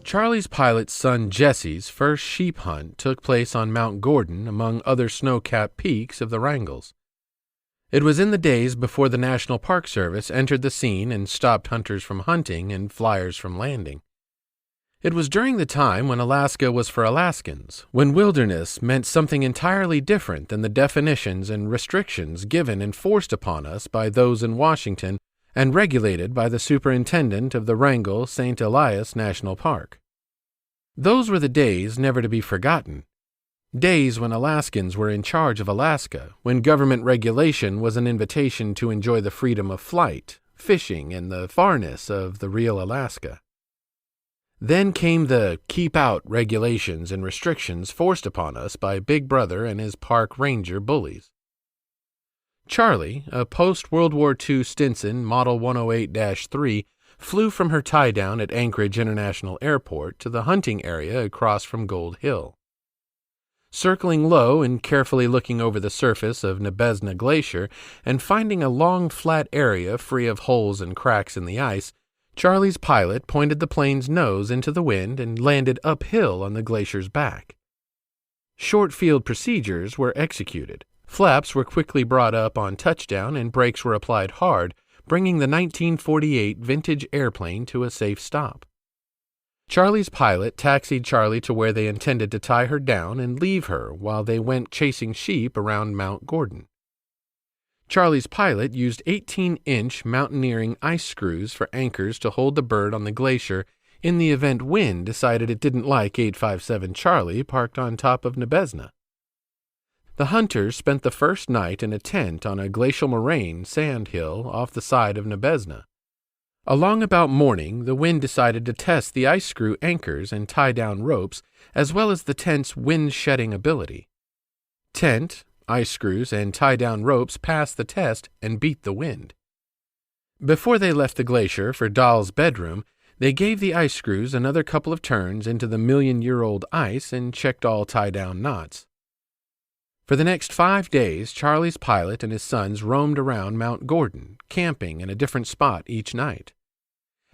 Charlie's pilot's son Jesse's first sheep hunt took place on Mount Gordon among other snow-capped peaks of the Wrangels. It was in the days before the National Park Service entered the scene and stopped hunters from hunting and flyers from landing. It was during the time when Alaska was for Alaskans, when wilderness meant something entirely different than the definitions and restrictions given and forced upon us by those in Washington and regulated by the superintendent of the Wrangell St. Elias National Park. Those were the days never to be forgotten. Days when Alaskans were in charge of Alaska, when government regulation was an invitation to enjoy the freedom of flight, fishing, and the farness of the real Alaska. Then came the keep out regulations and restrictions forced upon us by Big Brother and his park ranger bullies. Charlie, a post-World War II Stinson Model 108-3, flew from her tie-down at Anchorage International Airport to the hunting area across from Gold Hill. Circling low and carefully looking over the surface of Nebezna Glacier and finding a long flat area free of holes and cracks in the ice, Charlie's pilot pointed the plane's nose into the wind and landed uphill on the glacier's back. Short field procedures were executed. Flaps were quickly brought up on touchdown and brakes were applied hard, bringing the 1948 vintage airplane to a safe stop. Charlie's pilot taxied Charlie to where they intended to tie her down and leave her while they went chasing sheep around Mount Gordon. Charlie's pilot used 18-inch mountaineering ice screws for anchors to hold the bird on the glacier in the event wind decided it didn't like 857 Charlie parked on top of Nebezna. The hunters spent the first night in a tent on a glacial moraine sand hill off the side of Nebezna. Along about morning, the wind decided to test the ice screw anchors and tie down ropes, as well as the tent's wind-shedding ability. Tent, ice screws, and tie-down ropes passed the test and beat the wind. Before they left the glacier for Dahl's bedroom, they gave the ice screws another couple of turns into the million-year-old ice and checked all tie-down knots. For the next 5 days, Charlie's pilot and his sons roamed around Mount Gordon, camping in a different spot each night.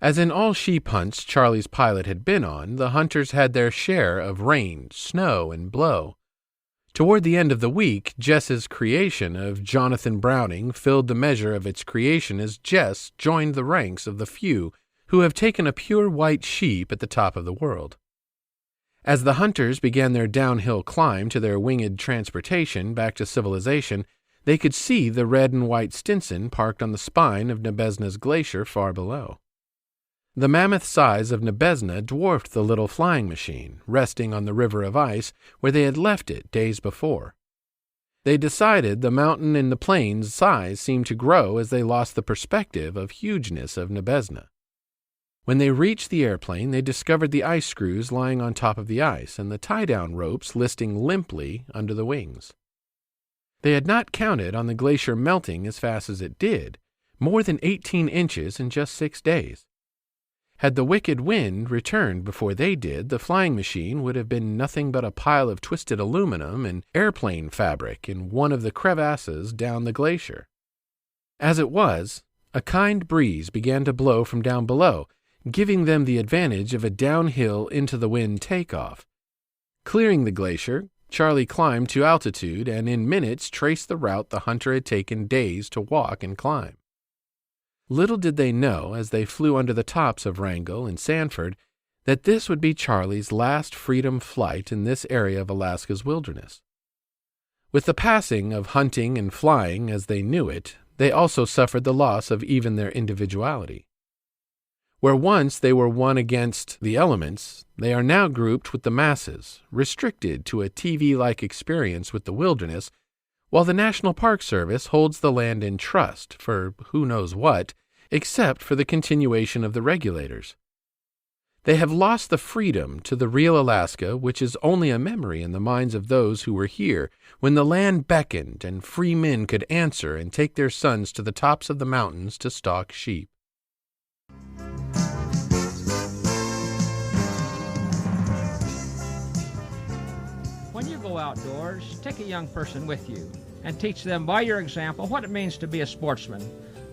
As in all sheep hunts Charlie's pilot had been on, the hunters had their share of rain, snow, and blow. Toward the end of the week, Jess's creation of Jonathan Browning filled the measure of its creation as Jess joined the ranks of the few who have taken a pure white sheep at the top of the world. As the hunters began their downhill climb to their winged transportation back to civilization, they could see the red and white Stinson parked on the spine of Nebezna's glacier far below. The mammoth size of Nebezna dwarfed the little flying machine, resting on the river of ice where they had left it days before. They decided the mountain and the plain's size seemed to grow as they lost the perspective of hugeness of Nebezna. When they reached the airplane, they discovered the ice screws lying on top of the ice and the tie-down ropes listing limply under the wings. They had not counted on the glacier melting as fast as it did, more than 18 inches in just 6 days. Had the wicked wind returned before they did, the flying machine would have been nothing but a pile of twisted aluminum and airplane fabric in one of the crevasses down the glacier. As it was, a kind breeze began to blow from down below, giving them the advantage of a downhill into the wind takeoff. Clearing the glacier, Charlie climbed to altitude and in minutes traced the route the hunter had taken days to walk and climb. Little did they know, as they flew under the tops of Wrangell and Sanford, that this would be Charlie's last freedom flight in this area of Alaska's wilderness. With the passing of hunting and flying as they knew it, they also suffered the loss of even their individuality. Where once they were one against the elements, they are now grouped with the masses, restricted to a TV-like experience with the wilderness, while the National Park Service holds the land in trust for who knows what, except for the continuation of the regulators. They have lost the freedom to the real Alaska, which is only a memory in the minds of those who were here when the land beckoned and free men could answer and take their sons to the tops of the mountains to stalk sheep. When you go outdoors, take a young person with you and teach them by your example what it means to be a sportsman.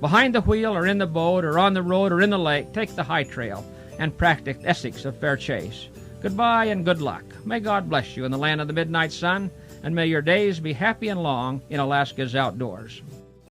Behind the wheel or in the boat or on the road or in the lake, take the high trail. and practiced ethics of fair chase. Goodbye and good luck. May God bless you in the land of the midnight sun, and may your days be happy and long in Alaska's outdoors.